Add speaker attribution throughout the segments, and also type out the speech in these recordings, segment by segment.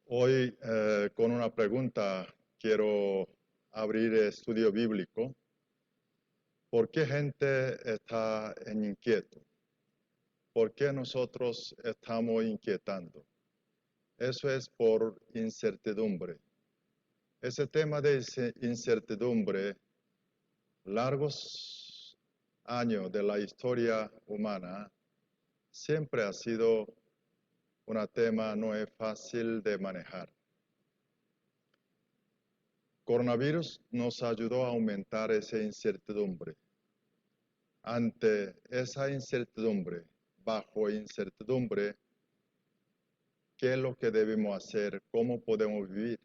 Speaker 1: Hoy con una pregunta quiero abrir estudio bíblico. ¿Por qué gente está inquieto? ¿Por qué nosotros estamos inquietando? Eso es por incertidumbre. Ese tema de incertidumbre, largos años de la historia humana, siempre ha sido un tema no es fácil de manejar. Coronavirus nos ayudó a aumentar esa incertidumbre. Ante esa incertidumbre, bajo incertidumbre, ¿qué es lo que debemos hacer? ¿Cómo podemos vivir?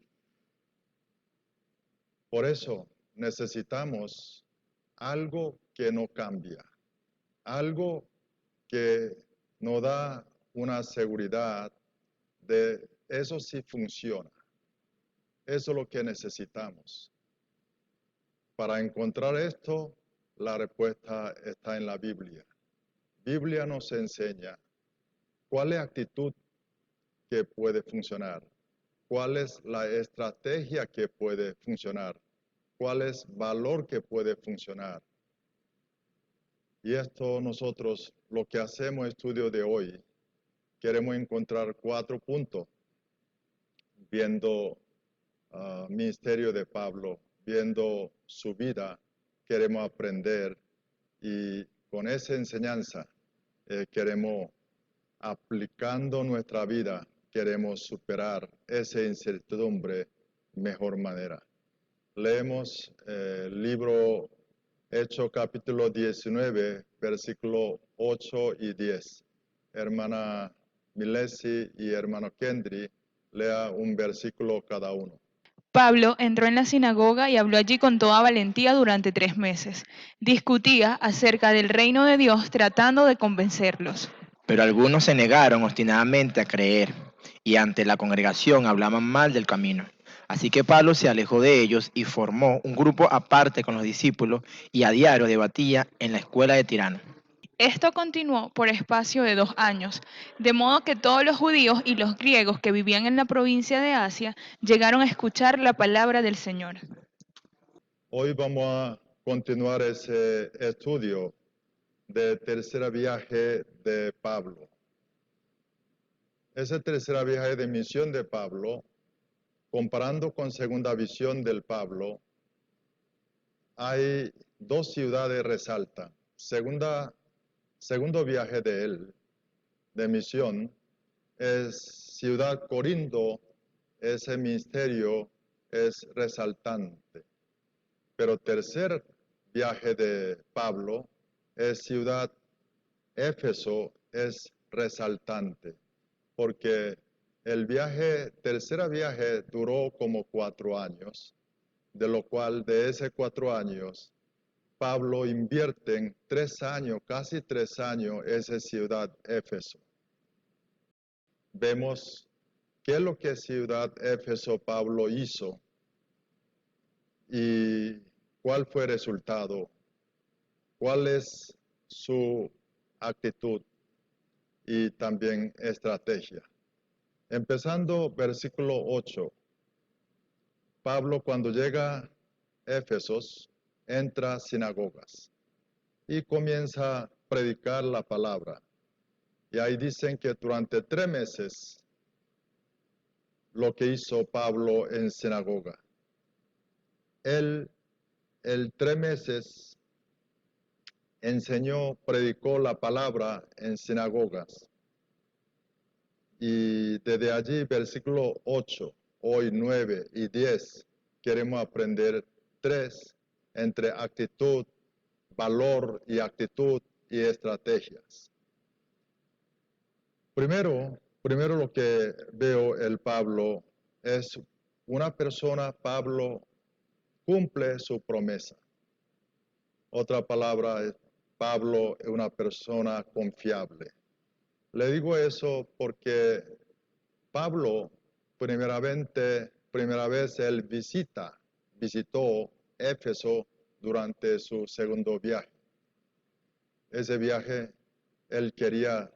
Speaker 1: Por eso necesitamos algo que no cambia, algo que nos da una seguridad de eso sí funciona. Eso es lo que necesitamos. Para encontrar esto, la respuesta está en la Biblia. Biblia nos enseña cuál es la actitud que puede funcionar, cuál es la estrategia que puede funcionar, cuál es el valor que puede funcionar. Y esto nosotros, lo que hacemos estudio de hoy, queremos encontrar 4 puntos, viendo ministerio de Pablo, viendo su vida, queremos aprender y con esa enseñanza queremos, aplicando nuestra vida, queremos superar esa incertidumbre de mejor manera. Leemos el libro Hechos capítulo 19, versículo 8 y 10. Hermana Milesi y hermano Kendry, lea un versículo cada uno.
Speaker 2: Pablo entró en la sinagoga y habló allí con toda valentía durante 3 meses. Discutía acerca del reino de Dios tratando de convencerlos.
Speaker 3: Pero algunos se negaron obstinadamente a creer, y ante la congregación hablaban mal del camino. Así que Pablo se alejó de ellos y formó un grupo aparte con los discípulos, y a diario debatía en la escuela de Tirano.
Speaker 2: Esto continuó por espacio de 2 años, de modo que todos los judíos y los griegos que vivían en la provincia de Asia llegaron a escuchar la palabra del Señor.
Speaker 1: Hoy vamos a continuar ese estudio del tercer viaje de Pablo. Ese tercer viaje de misión de Pablo, comparando con segunda visión del Pablo, hay 2 ciudades resaltan. Segundo viaje de él, de misión, es Ciudad Corinto, ese ministerio es resaltante. Pero tercer viaje de Pablo es Ciudad Éfeso, es resaltante, porque el tercer viaje duró como 4 años, de lo cual de ese 4 años, Pablo invierte en 3 años, casi 3 años, esa ciudad Éfeso. Vemos qué es lo que ciudad Éfeso Pablo hizo y cuál fue el resultado, cuál es su actitud y también estrategia. Empezando versículo 8. Pablo cuando llega a Éfesos, entra a sinagogas y comienza a predicar la palabra. Y ahí dicen que durante 3 meses lo que hizo Pablo en sinagoga. Él, 3 meses, enseñó, predicó la palabra en sinagogas. Y desde allí, versículo 8, hoy 9 y 10, queremos aprender 3 entre actitud, valor y actitud y estrategias. Primero lo que veo el Pablo es una persona, Pablo cumple su promesa. Otra palabra es Pablo es una persona confiable. Le digo eso porque Pablo, primera vez él visitó Éfeso durante su segundo viaje. Ese viaje él quería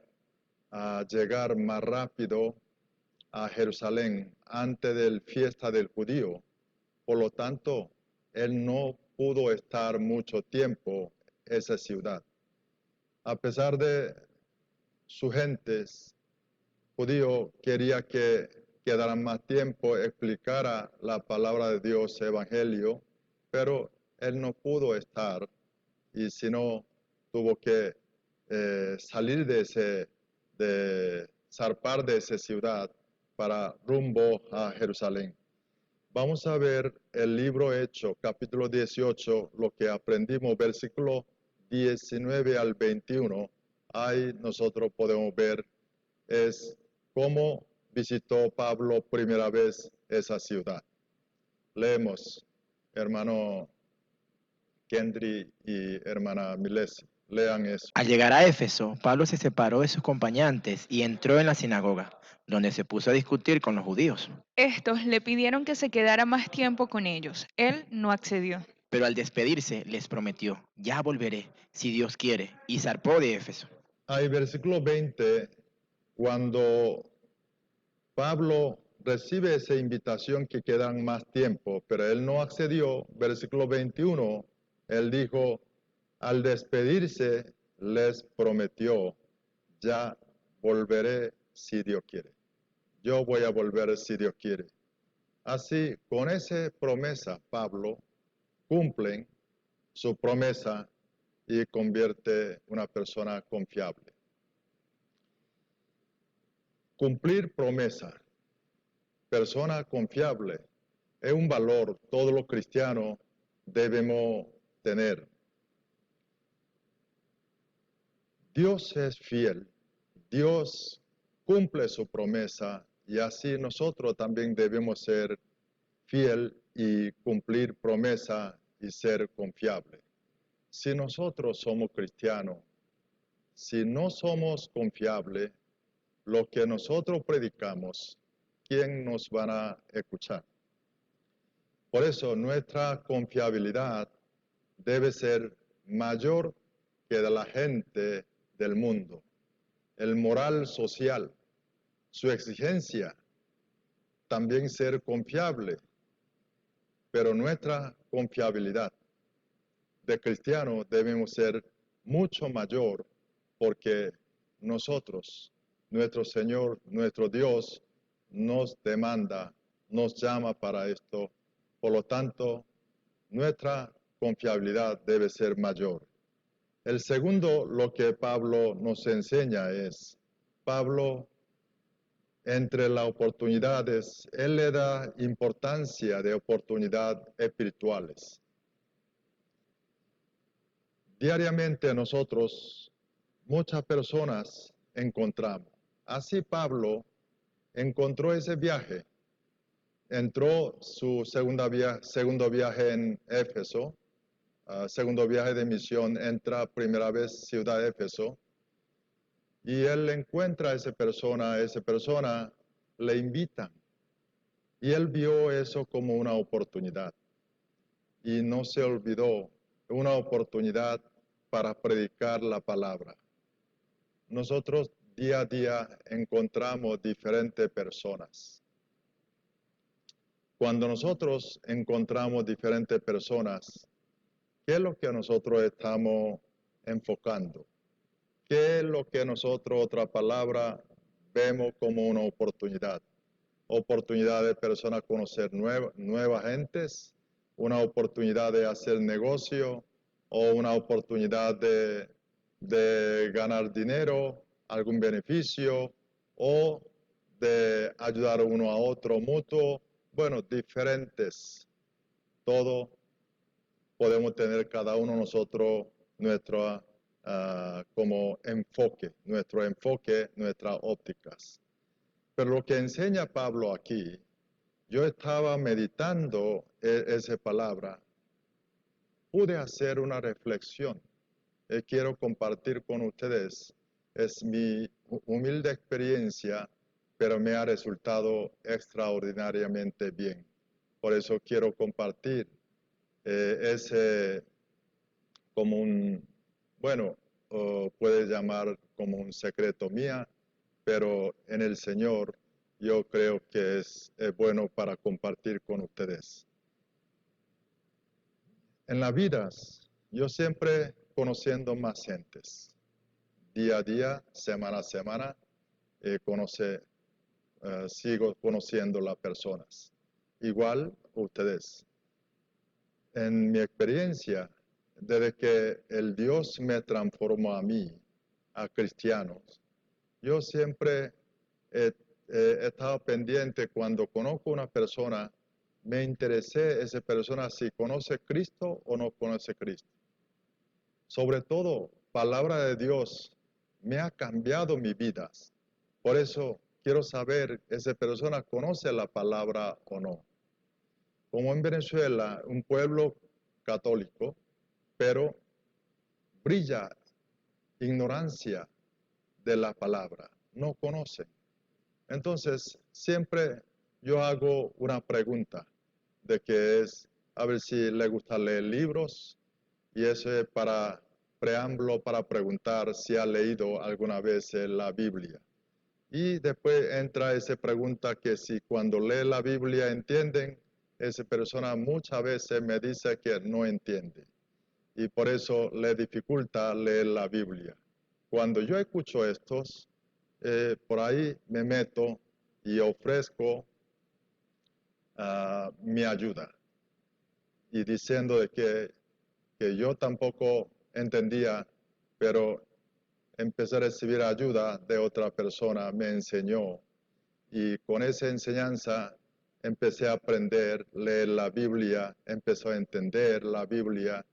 Speaker 1: llegar más rápido a Jerusalén antes de la fiesta del judío. Por lo tanto, él no pudo estar mucho tiempo en esa ciudad. A pesar de sus gentes, judío quería que quedara más tiempo, explicara la palabra de Dios, evangelio, pero él no pudo estar y si no tuvo que salir de zarpar de esa ciudad para rumbo a Jerusalén. Vamos a ver el libro Hecho, capítulo 18, lo que aprendimos, versículo 19 al 21. Ahí nosotros podemos ver es cómo visitó Pablo primera vez esa ciudad. Leemos, hermano Kendry y hermana Milesi, lean eso.
Speaker 3: Al llegar a Éfeso, Pablo se separó de sus acompañantes y entró en la sinagoga, donde se puso a discutir con los judíos.
Speaker 2: Estos le pidieron que se quedara más tiempo con ellos. Él no accedió.
Speaker 3: Pero al despedirse les prometió, ya volveré, si Dios quiere, y zarpó de Éfeso.
Speaker 1: Hay versículo 20, cuando Pablo recibe esa invitación que quedan más tiempo, pero él no accedió. Versículo 21, él dijo, al despedirse les prometió, ya volveré si Dios quiere. Yo voy a volver si Dios quiere. Así, con esa promesa, Pablo cumple su promesa y convierte una persona confiable. Cumplir promesa, persona confiable, es un valor todos los cristianos debemos tener. Dios es fiel, Dios cumple su promesa y así nosotros también debemos ser fiel y cumplir promesa y ser confiable. Si nosotros somos cristianos, si no somos confiables, lo que nosotros predicamos, ¿quién nos van a escuchar? Por eso nuestra confiabilidad debe ser mayor que de la gente del mundo. El moral social, su exigencia, también ser confiable, pero nuestra confiabilidad de cristiano debemos ser mucho mayor porque nosotros, nuestro Señor, nuestro Dios, nos demanda, nos llama para esto. Por lo tanto, nuestra confiabilidad debe ser mayor. El segundo, lo que Pablo nos enseña es, Pablo, entre las oportunidades, él le da importancia de oportunidades espirituales. Diariamente nosotros, muchas personas encontramos. Así Pablo encontró ese viaje. Entró su segundo viaje en Éfeso, segundo viaje de misión, entra primera vez ciudad de Éfeso, y él encuentra a esa persona le invitan, y él vio eso como una oportunidad, y no se olvidó, una oportunidad para predicar la palabra. Nosotros día a día encontramos diferentes personas. Cuando nosotros encontramos diferentes personas, ¿qué es lo que nosotros estamos enfocando? ¿Qué es lo que nosotros, otra palabra, vemos como una oportunidad? Oportunidad de personas conocer nuevas gentes, una oportunidad de hacer negocio o una oportunidad de ganar dinero, algún beneficio o de ayudar uno a otro mutuo. Bueno, diferentes. Todo podemos tener cada uno de nosotros nuestro como enfoque, nuestras ópticas. Pero lo que enseña Pablo aquí, yo estaba meditando esa palabra, pude hacer una reflexión. Quiero compartir con ustedes, es mi humilde experiencia, pero me ha resultado extraordinariamente bien. Por eso quiero compartir ese como un, bueno, puede llamar como un secreto mía, pero en el Señor yo creo que es bueno para compartir con ustedes. En la vida, yo siempre conociendo más gentes. Día a día, semana a semana, sigo conociendo las personas. Igual ustedes. En mi experiencia, desde que el Dios me transformó a mí, a cristianos, yo siempre he estado pendiente cuando conozco una persona, me interesé esa persona si conoce Cristo o no conoce Cristo. Sobre todo, palabra de Dios me ha cambiado mi vida. Por eso quiero saber, ¿esa persona conoce la palabra o no? Como en Venezuela, un pueblo católico, pero brilla ignorancia de la palabra, no conocen. Entonces, siempre yo hago una pregunta de que es, a ver si le gusta leer libros, y eso es para preámbulo, para preguntar si ha leído alguna vez la Biblia. Y después entra esa pregunta que si cuando lee la Biblia entienden, esa persona muchas veces me dice que no entiende. Y por eso le dificulta leer la Biblia. Cuando yo escucho estos, por ahí me meto y ofrezco mi ayuda. Y diciendo de que yo tampoco entendía, pero empecé a recibir ayuda de otra persona, me enseñó. Y con esa enseñanza empecé a aprender, leer la Biblia, empecé a entender la Biblia.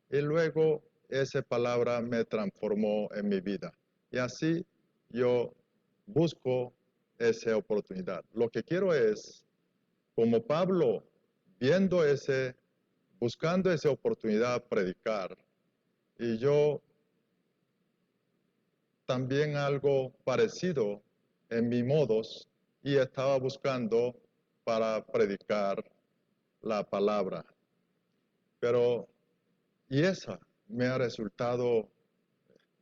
Speaker 1: Y luego esa palabra me transformó en mi vida. Y así yo busco esa oportunidad. Lo que quiero es, como Pablo, buscando esa oportunidad, predicar. Y yo también algo parecido en mis modos y estaba buscando para predicar la palabra. Y esa me ha resultado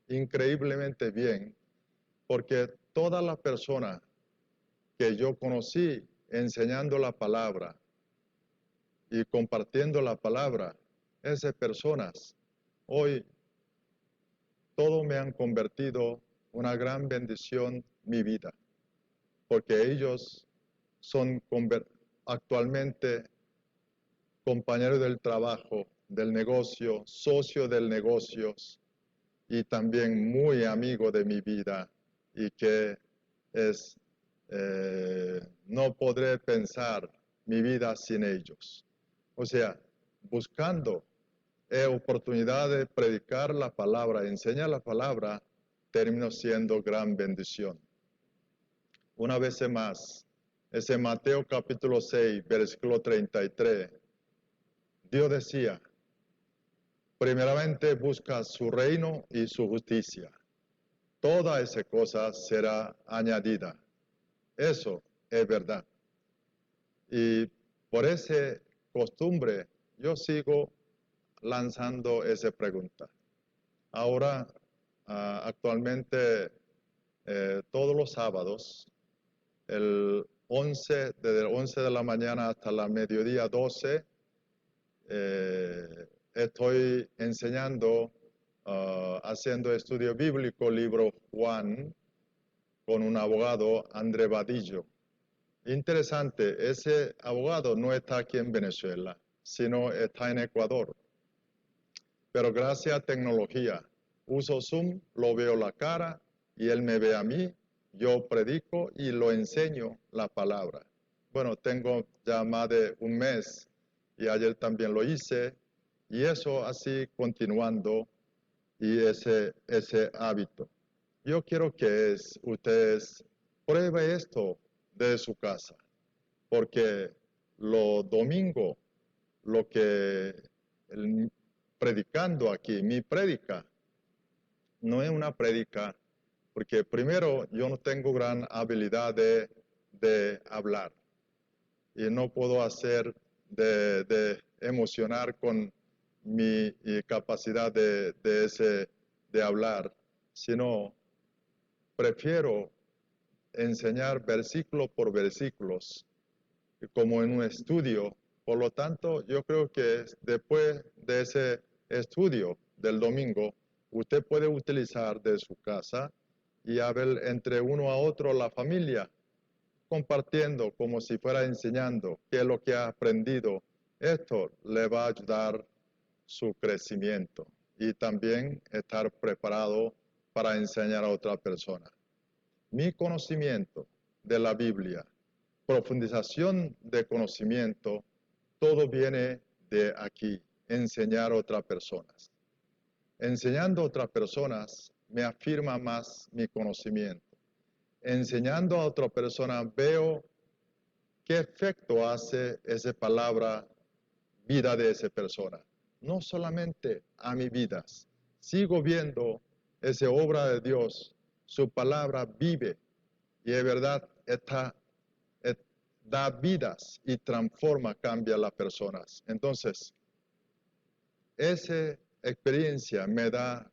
Speaker 1: increíblemente bien, porque todas las personas que yo conocí enseñando la palabra y compartiendo la palabra, esas personas hoy todo me han convertido una gran bendición mi vida, porque ellos son actualmente compañeros del trabajo, del negocio, socios del negocio y también muy amigo de mi vida y que no podré pensar mi vida sin ellos. O sea, buscando oportunidad de predicar la palabra, enseñar la palabra, terminó siendo gran bendición. Una vez más, es en Mateo capítulo 6, versículo 33. Dios decía, primeramente busca su reino y su justicia. Toda esa cosa será añadida. Eso es verdad. Y por esa costumbre, yo sigo lanzando esa pregunta. Ahora, actualmente, todos los sábados, desde el 11 de la mañana hasta la mediodía 12, estoy enseñando, haciendo estudio bíblico, libro Juan, con un abogado, André Vadillo. Interesante, ese abogado no está aquí en Venezuela, sino está en Ecuador. Pero gracias a tecnología, uso Zoom, lo veo la cara y él me ve a mí, yo predico y lo enseño la palabra. Bueno, tengo ya más de un mes y ayer también lo hice y eso así continuando y ese hábito. Yo quiero que ustedes prueben esto de su casa, porque los domingos, lo que predicando aquí, mi prédica, no es una prédica, porque primero yo no tengo gran habilidad de hablar y no puedo hacer de emocionar con mi capacidad de hablar, sino prefiero enseñar versículo por versículos, como en un estudio. Por lo tanto, yo creo que después de ese estudio del domingo, usted puede utilizar de su casa y hablar entre uno a otro la familia, compartiendo como si fuera enseñando qué es lo que ha aprendido. Esto le va a ayudar su crecimiento y también estar preparado para enseñar a otra persona. Mi conocimiento de la Biblia, profundización de conocimiento, todo viene de aquí, enseñar a otras personas. Enseñando a otras personas me afirma más mi conocimiento. Enseñando a otra persona veo qué efecto hace esa palabra vida de esa persona. No solamente a mi vida, sigo viendo esa obra de Dios, su palabra vive y de verdad da vidas y transforma, cambia a las personas. Entonces, esa experiencia me da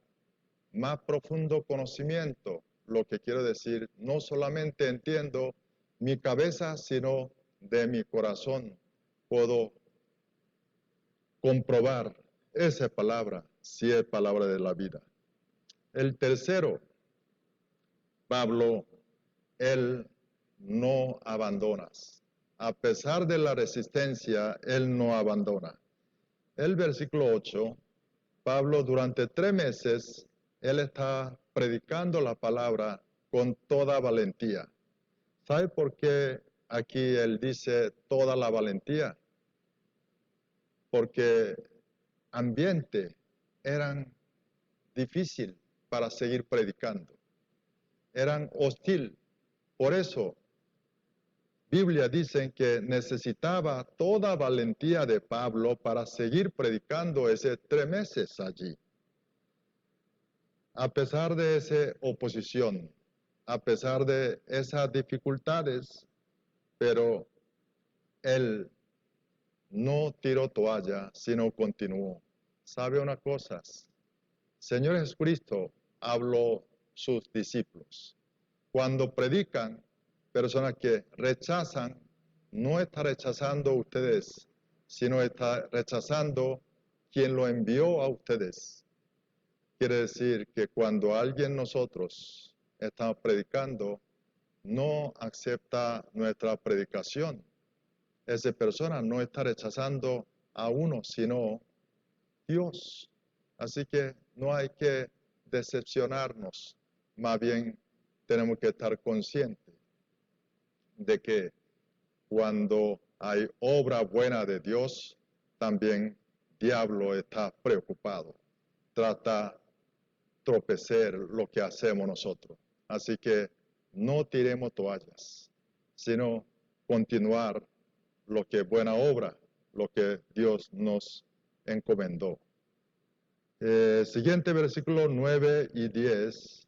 Speaker 1: más profundo conocimiento. Lo que quiero decir, no solamente entiendo mi cabeza, sino de mi corazón puedo comprobar esa palabra, si es palabra de la vida. El tercero, Pablo, él no abandona. A pesar de la resistencia, él no abandona. El versículo 8, Pablo durante 3 meses, él está predicando la palabra con toda valentía. ¿Sabe por qué aquí él dice toda la valentía? Porque ambiente eran difícil para seguir predicando. Eran hostil. Por eso, Biblia dice que necesitaba toda valentía de Pablo para seguir predicando ese 3 meses allí. A pesar de esa oposición, a pesar de esas dificultades, pero él no tiró toalla, sino continuó. ¿Sabe una cosa? Señor Jesucristo habló sus discípulos. Cuando predican, personas que rechazan, no está rechazando a ustedes, sino está rechazando quien lo envió a ustedes. Quiere decir que cuando alguien nosotros estamos predicando, no acepta nuestra predicación, esa persona no está rechazando a uno, sino Dios. Así que no hay que decepcionarnos, más bien tenemos que estar conscientes de que cuando hay obra buena de Dios, también diablo está preocupado, trata tropecer lo que hacemos nosotros. Así que no tiremos toallas, sino continuar lo que es buena obra, lo que Dios nos encomendó. Siguiente versículo 9 y 10.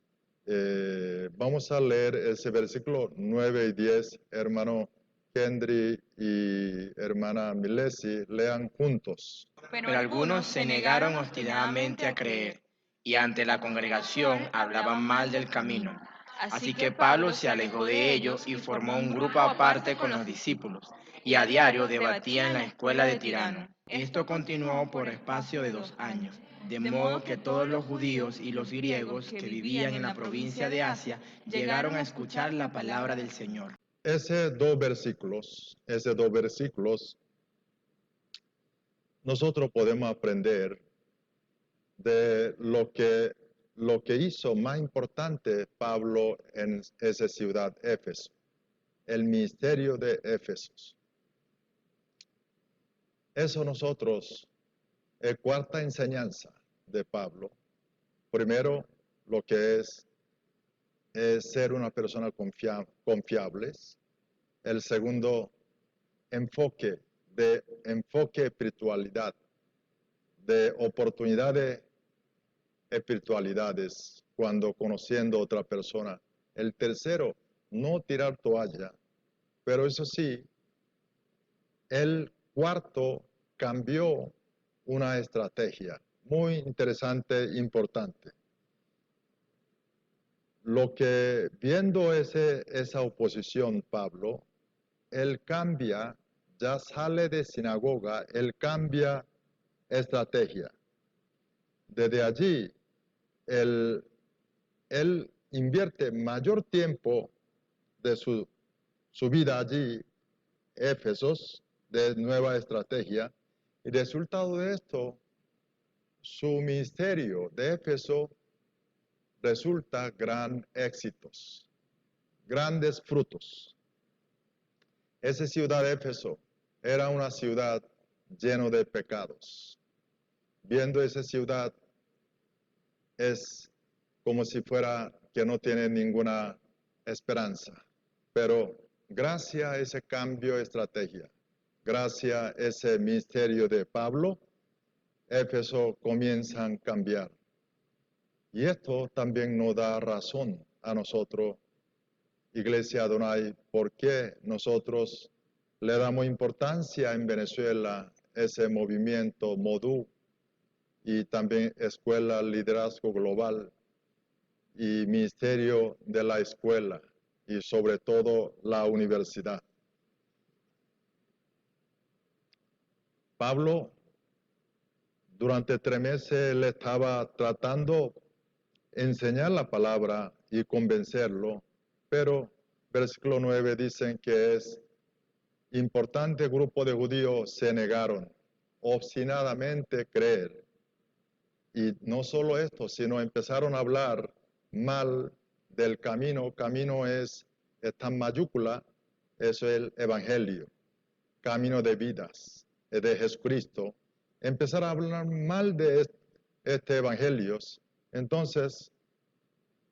Speaker 1: Vamos a leer ese versículo 9 y 10, hermano Kendry y hermana Milesi, lean juntos.
Speaker 3: Pero algunos se negaron obstinadamente a creer, y ante la congregación hablaban mal del camino. Así que Pablo se alejó de ellos y formó un grupo aparte con los discípulos, y a diario debatía en la escuela de Tirano. Esto continuó por espacio de 2 años, de modo que todos los judíos y los griegos que vivían en la provincia de Asia llegaron a escuchar la palabra del Señor.
Speaker 1: Esos dos versículos, nosotros podemos aprender de lo que hizo más importante Pablo en esa ciudad, Éfeso, el ministerio de Éfeso. Eso nosotros, cuarta enseñanza de Pablo. Primero, lo que es ser una persona confiable. El segundo, enfoque espiritualidad, de oportunidades espiritualidades cuando conociendo a otra persona. El tercero, no tirar toalla. Pero eso sí, el cuarto cambió una estrategia muy interesante e importante. lo que viendo esa oposición, Pablo, él cambia, ya sale de sinagoga, él cambia estrategia. Desde allí, él invierte mayor tiempo de su vida allí, Éfesos, de nueva estrategia, y resultado de esto, su ministerio de Éfeso resulta gran éxitos, grandes frutos. Esa ciudad de Éfeso era una ciudad llena de pecados. Viendo esa ciudad es como si fuera que no tiene ninguna esperanza. Pero gracias a ese cambio de estrategia, gracias a ese ministerio de Pablo, Éfeso comienza a cambiar. Y esto también nos da razón a nosotros, Iglesia Adonai, por qué nosotros le damos importancia en Venezuela ese movimiento MODU y también Escuela Liderazgo Global y Ministerio de la Escuela y sobre todo la universidad. Pablo, durante 3 meses, le estaba tratando de enseñar la palabra y convencerlo, pero versículo 9 dicen que es importante grupo de judíos se negaron obstinadamente a creer. Y no solo esto, sino empezaron a hablar mal del camino. Camino está en mayúscula, eso es el evangelio, camino de vidas, de Jesucristo. Empezaron a hablar mal de este evangelio. Entonces,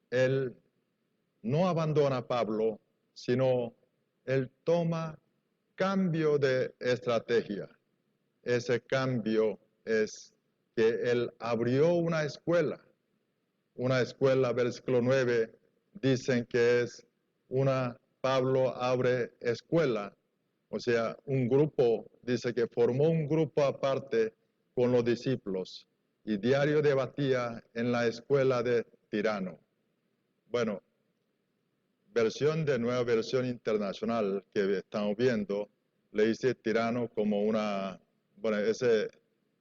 Speaker 1: él no abandona a Pablo, sino él toma cambio de estrategia. Ese cambio es que él abrió una escuela, versículo 9, dicen que es Pablo abre escuela, o sea, un grupo, dice que formó un grupo aparte con los discípulos y diario debatía en la escuela de Tirano. Bueno, nueva versión internacional que estamos viendo, le dice tirano como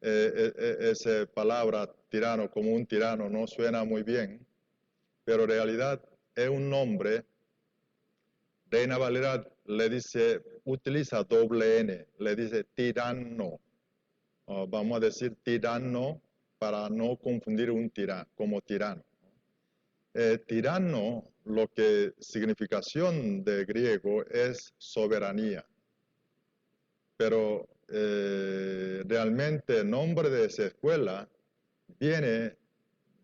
Speaker 1: esa palabra tirano como un tirano no suena muy bien, pero en realidad es un nombre. Reina Valera le dice, utiliza doble N, le dice tirano. Vamos a decir tirano para no confundir un tirano como tirano. Tirano, lo que significación de griego es soberanía. Pero realmente el nombre de esa escuela viene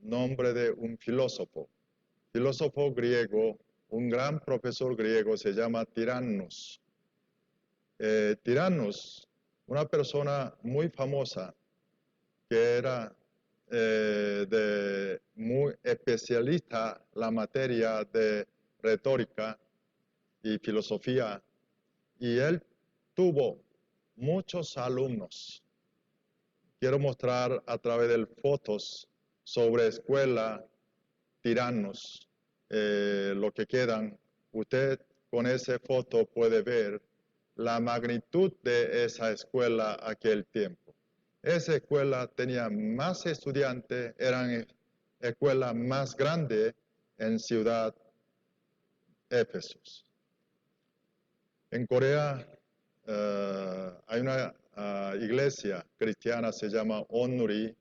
Speaker 1: nombre de un filósofo griego, un gran profesor griego, se llama Tirannos. Tirannos, una persona muy famosa que era muy especialista en la materia de retórica y filosofía, y él tuvo muchos alumnos. Quiero mostrar a través de fotos sobre escuela Tirannos, lo que quedan. Usted con esa foto puede ver la magnitud de esa escuela aquel tiempo. Esa escuela tenía más estudiantes, eran escuela más grande en ciudad Éfeso. En Corea hay una iglesia cristiana, se llama Onuri,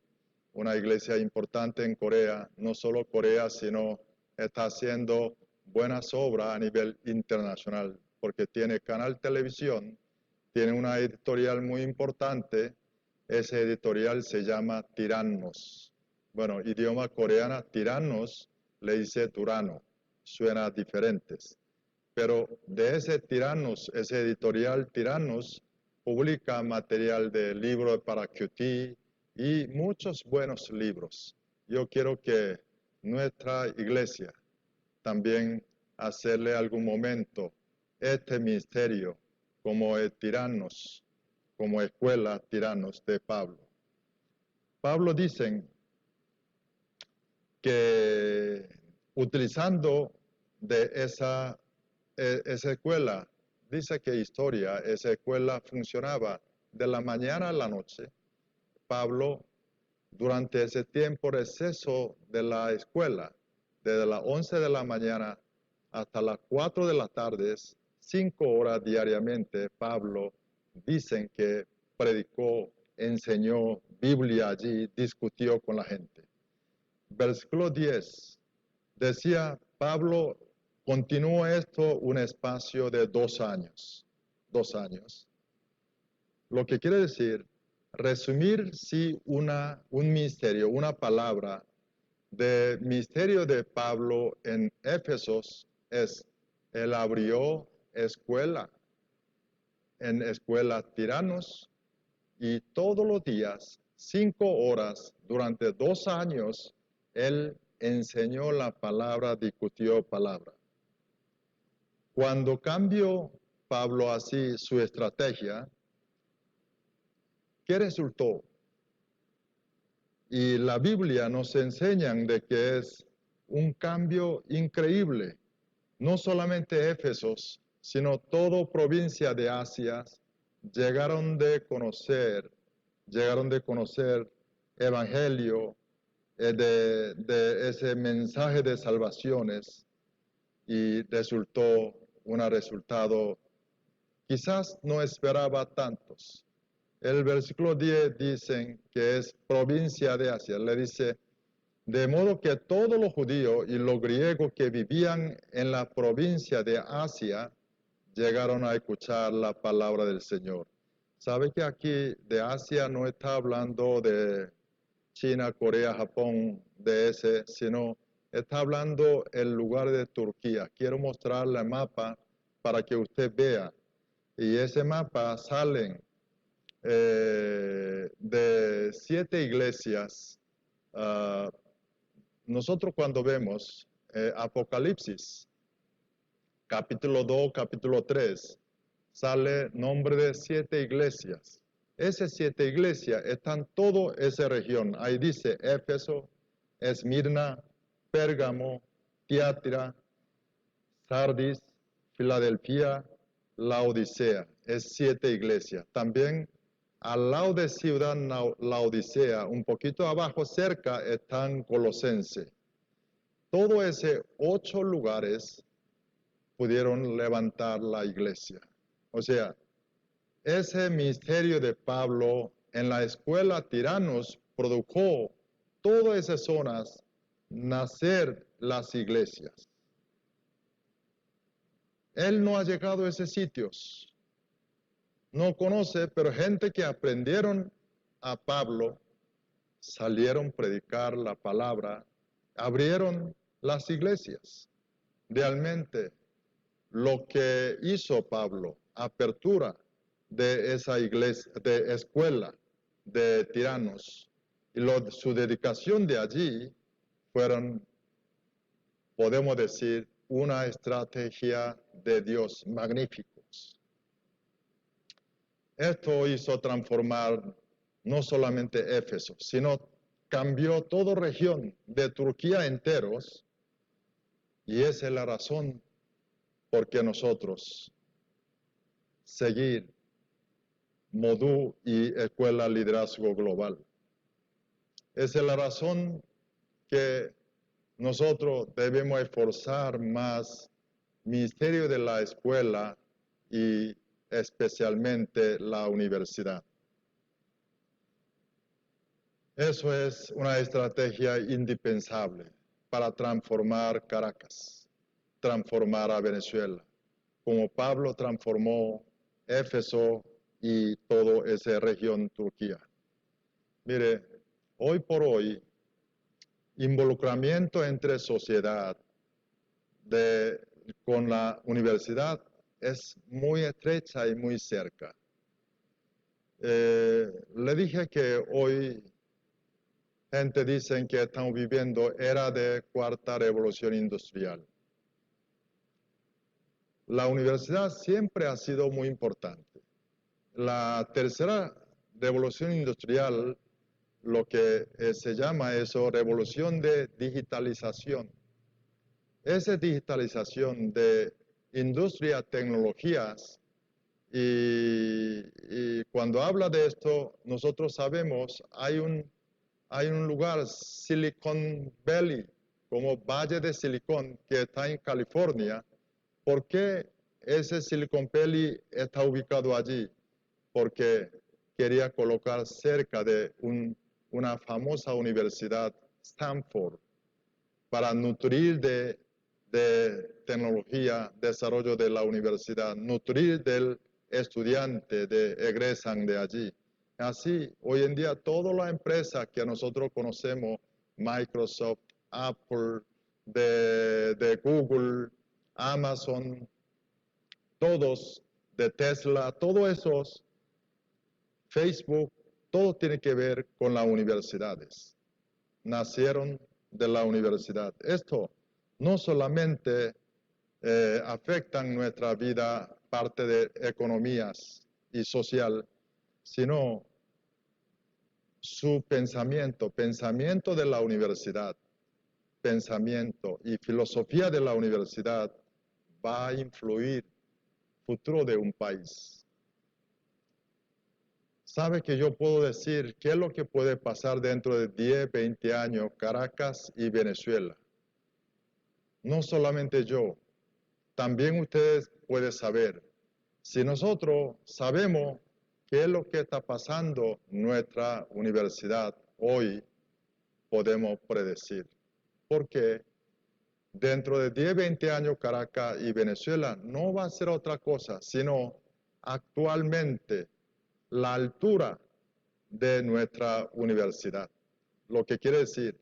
Speaker 1: una iglesia importante en Corea, no solo Corea, sino está haciendo buenas obras a nivel internacional, porque tiene canal televisión, tiene una editorial muy importante, ese editorial se llama Tirannos. Bueno, idioma coreana, Tirannos le dice Turano, suena diferentes. Pero de ese Tirannos, ese editorial Tirannos, publica material de libros para QT y muchos buenos libros. Yo quiero que nuestra iglesia también hacerle algún momento este ministerio como Tirannos, como escuela Tirannos de Pablo. Pablo dicen que utilizando de esa escuela. Dice que historia, esa escuela funcionaba de la mañana a la noche. Pablo, durante ese tiempo receso de la escuela, desde las 11 de la mañana hasta las 4 de la tarde, 5 horas diariamente, Pablo dicen que predicó, enseñó Biblia allí, discutió con la gente. Versículo 10, decía Pablo, continuó esto un espacio de 2 años. 2 años. Lo que quiere decir, resumir si un misterio, una palabra de misterio de Pablo en Éfesos es, él abrió escuela, en escuela tiranos, y todos los días, 5 horas, durante 2 años, él enseñó la palabra, discutió palabra. Cuando cambió Pablo así su estrategia, ¿qué resultó? Y la Biblia nos enseña de que es un cambio increíble. No solamente Éfesos, sino toda provincia de Asia llegaron de conocer evangelio, de ese mensaje de salvaciones, y resultó un resultado, quizás no esperaba tantos. El versículo 10 dicen que es provincia de Asia. Le dice, de modo que todos los judíos y los griegos que vivían en la provincia de Asia llegaron a escuchar la palabra del Señor. ¿Sabe que aquí de Asia no está hablando de China, Corea, Japón, de ese, sino está hablando el lugar de Turquía? Quiero mostrarle el mapa para que usted vea. Y ese mapa salen de 7 iglesias. Nosotros cuando vemos Apocalipsis, capítulo 2, capítulo 3, sale nombre de 7 iglesias. Esas 7 iglesias están en toda esa región. Ahí dice Éfeso, Esmirna, Pérgamo, Tiatira, Sardis, Filadelfia, Laodicea. Es 7 iglesias. También al lado de ciudad Laodicea, un poquito abajo cerca, están Colosense. Todos esos 8 lugares pudieron levantar la iglesia. O sea, ese misterio de Pablo en la escuela Tiranos produjo todas esas zonas nacer las iglesias. Él no ha llegado a esos sitios. No conoce, pero gente que aprendieron a Pablo, salieron a predicar la palabra, abrieron las iglesias. Realmente, lo que hizo Pablo, apertura de esa iglesia, de escuela de tiranos, y su dedicación de allí fueron, podemos decir, una estrategia de Dios magníficos. Esto hizo transformar no solamente Éfeso, sino cambió toda región de Turquía enteros, y esa es la razón por qué nosotros seguir Modú y Escuela Liderazgo Global. Esa es la razón que nosotros debemos esforzar más ministerio de la escuela y especialmente la universidad. Eso es una estrategia indispensable para transformar Caracas, transformar a Venezuela, como Pablo transformó Éfeso y toda esa región Turquía. Mire, hoy por hoy, involucramiento entre sociedad con la universidad es muy estrecha y muy cerca. Le dije que hoy gente dice que estamos viviendo era de cuarta revolución industrial. La universidad siempre ha sido muy importante. La tercera revolución industrial, lo que se llama eso, revolución de digitalización. esa digitalización de industria, tecnologías, y cuando habla de esto, nosotros sabemos, hay un lugar, Silicon Valley, como Valle de Silicon, que está en California. ¿Por qué ese Silicon Valley está ubicado allí? Porque quería colocar cerca de una famosa universidad, Stanford, para nutrir de tecnología, desarrollo de la universidad, nutrir del estudiante egresan de allí. Así, hoy en día, todas las empresas que nosotros conocemos, Microsoft, Apple, de Google, Amazon, todos, de Tesla, todos esos, Facebook, todo tiene que ver con las universidades. Nacieron de la universidad. Esto no solamente afectan nuestra vida, parte de economías y social, sino su pensamiento de la universidad, pensamiento y filosofía de la universidad va a influir futuro de un país. ¿Sabe que yo puedo decir qué es lo que puede pasar dentro de 10, 20 años Caracas y Venezuela? No solamente yo, también ustedes pueden saber. Si nosotros sabemos qué es lo que está pasando en nuestra universidad hoy, podemos predecir. Porque dentro de 10, 20 años Caracas y Venezuela no va a ser otra cosa, sino actualmente la altura de nuestra universidad. Lo que quiere decir,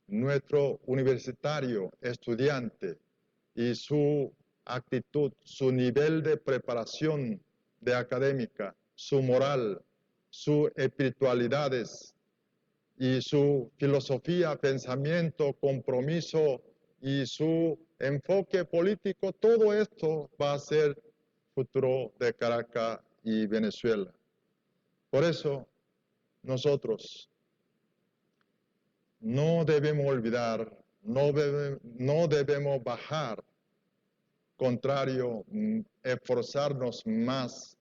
Speaker 1: nuestro universitario, estudiante y su actitud, su nivel de preparación de académica, su moral, sus espiritualidades y su filosofía, pensamiento, compromiso y su enfoque político, todo esto va a ser futuro de Caracas y Venezuela. Por eso, nosotros no debemos olvidar, no debemos bajar, contrario, esforzarnos más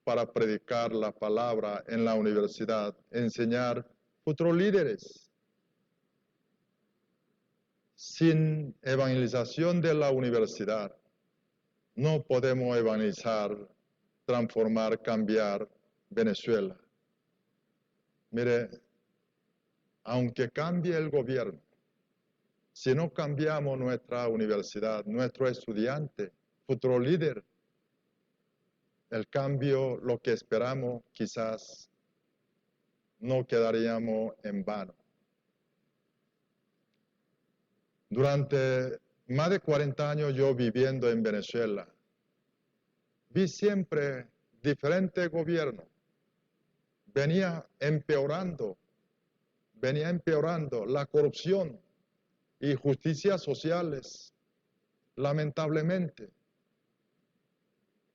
Speaker 1: para predicar la palabra en la universidad, enseñar futuros líderes. Sin evangelización de la universidad, no podemos evangelizar, transformar, cambiar Venezuela. Mire, aunque cambie el gobierno, si no cambiamos nuestra universidad, nuestro estudiante, futuro líder, el cambio, lo que esperamos, quizás no quedaríamos en vano. Durante más de 40 años yo viviendo en Venezuela, vi siempre diferentes gobiernos. Venía empeorando la corrupción y justicias sociales, lamentablemente.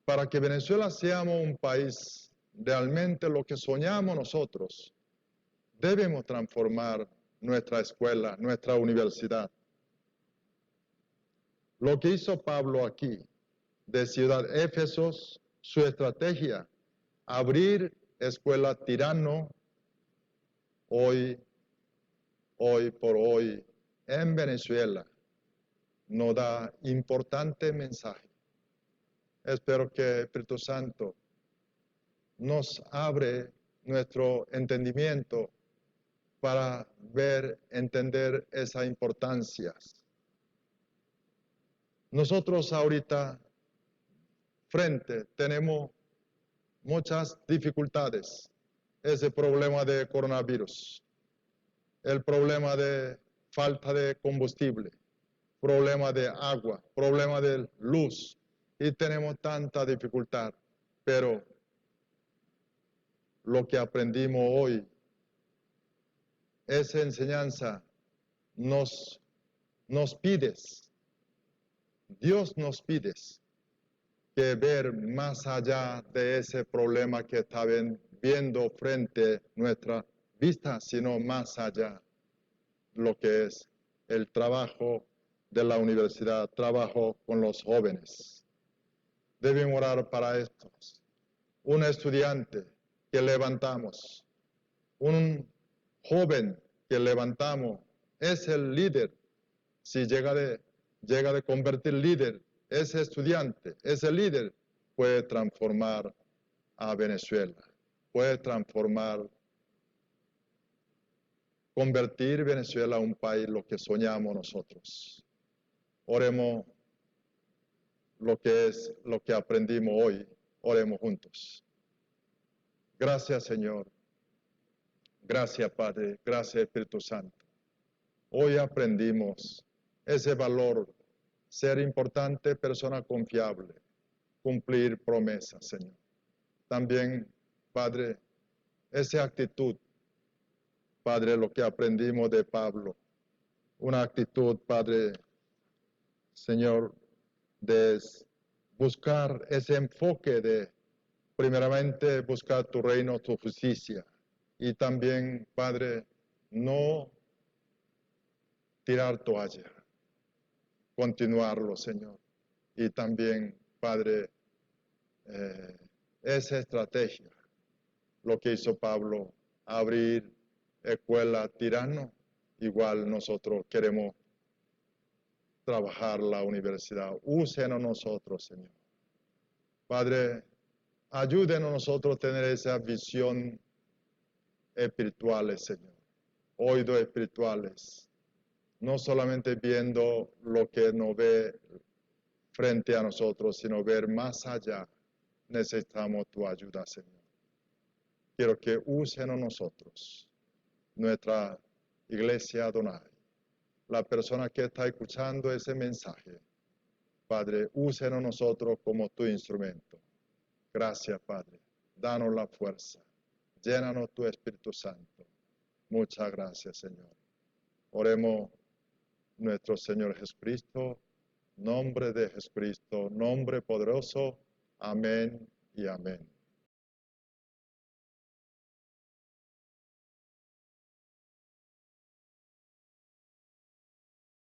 Speaker 1: Para que Venezuela seamos un país realmente lo que soñamos nosotros, debemos transformar nuestra escuela, nuestra universidad. Lo que hizo Pablo aquí, de Ciudad Éfesos, su estrategia, abrir escuela Tirano, hoy por hoy, en Venezuela, nos da importante mensaje. Espero que el Espíritu Santo nos abre nuestro entendimiento para entender esas importancias. Nosotros ahorita tenemos muchas dificultades. Ese problema de coronavirus, el problema de falta de combustible, problema de agua, problema de luz, y tenemos tanta dificultad. Pero lo que aprendimos hoy, esa enseñanza nos pides, Dios nos pides que ver más allá de ese problema que está viendo frente a nuestra vista, sino más allá lo que es el trabajo de la universidad trabajó con los jóvenes. Deben orar para estos. Un estudiante que levantamos, un joven que levantamos, es el líder. Si llega de convertir líder, ese estudiante, ese líder puede transformar a Venezuela, puede convertir Venezuela a un país lo que soñamos nosotros. Oremos lo que aprendimos hoy, oremos juntos. Gracias, Señor. Gracias, Padre. Gracias, Espíritu Santo. Hoy aprendimos ese valor, ser importante, persona confiable, cumplir promesas, Señor. También, Padre, esa actitud, Padre, lo que aprendimos de Pablo, una actitud, Padre, Señor, de buscar ese enfoque de, primeramente, buscar tu reino, tu justicia, y también, Padre, no tirar toalla, continuarlo, Señor. Y también, Padre, esa estrategia, lo que hizo Pablo, abrir escuela tirano, igual nosotros queremos trabajar la universidad. Úsenos nosotros, Señor. Padre, ayúdenos nosotros a tener esa visión espirituales, Señor. Oídos espirituales. No solamente viendo lo que nos ve frente a nosotros, sino ver más allá. Necesitamos tu ayuda, Señor. Quiero que úsenos nosotros, nuestra iglesia Adonai, la persona que está escuchando ese mensaje. Padre, úsenos nosotros como tu instrumento. Gracias, Padre. Danos la fuerza. Llénanos tu Espíritu Santo. Muchas gracias, Señor. Oremos nuestro Señor Jesucristo, nombre de Jesucristo, nombre poderoso. Amén y amén.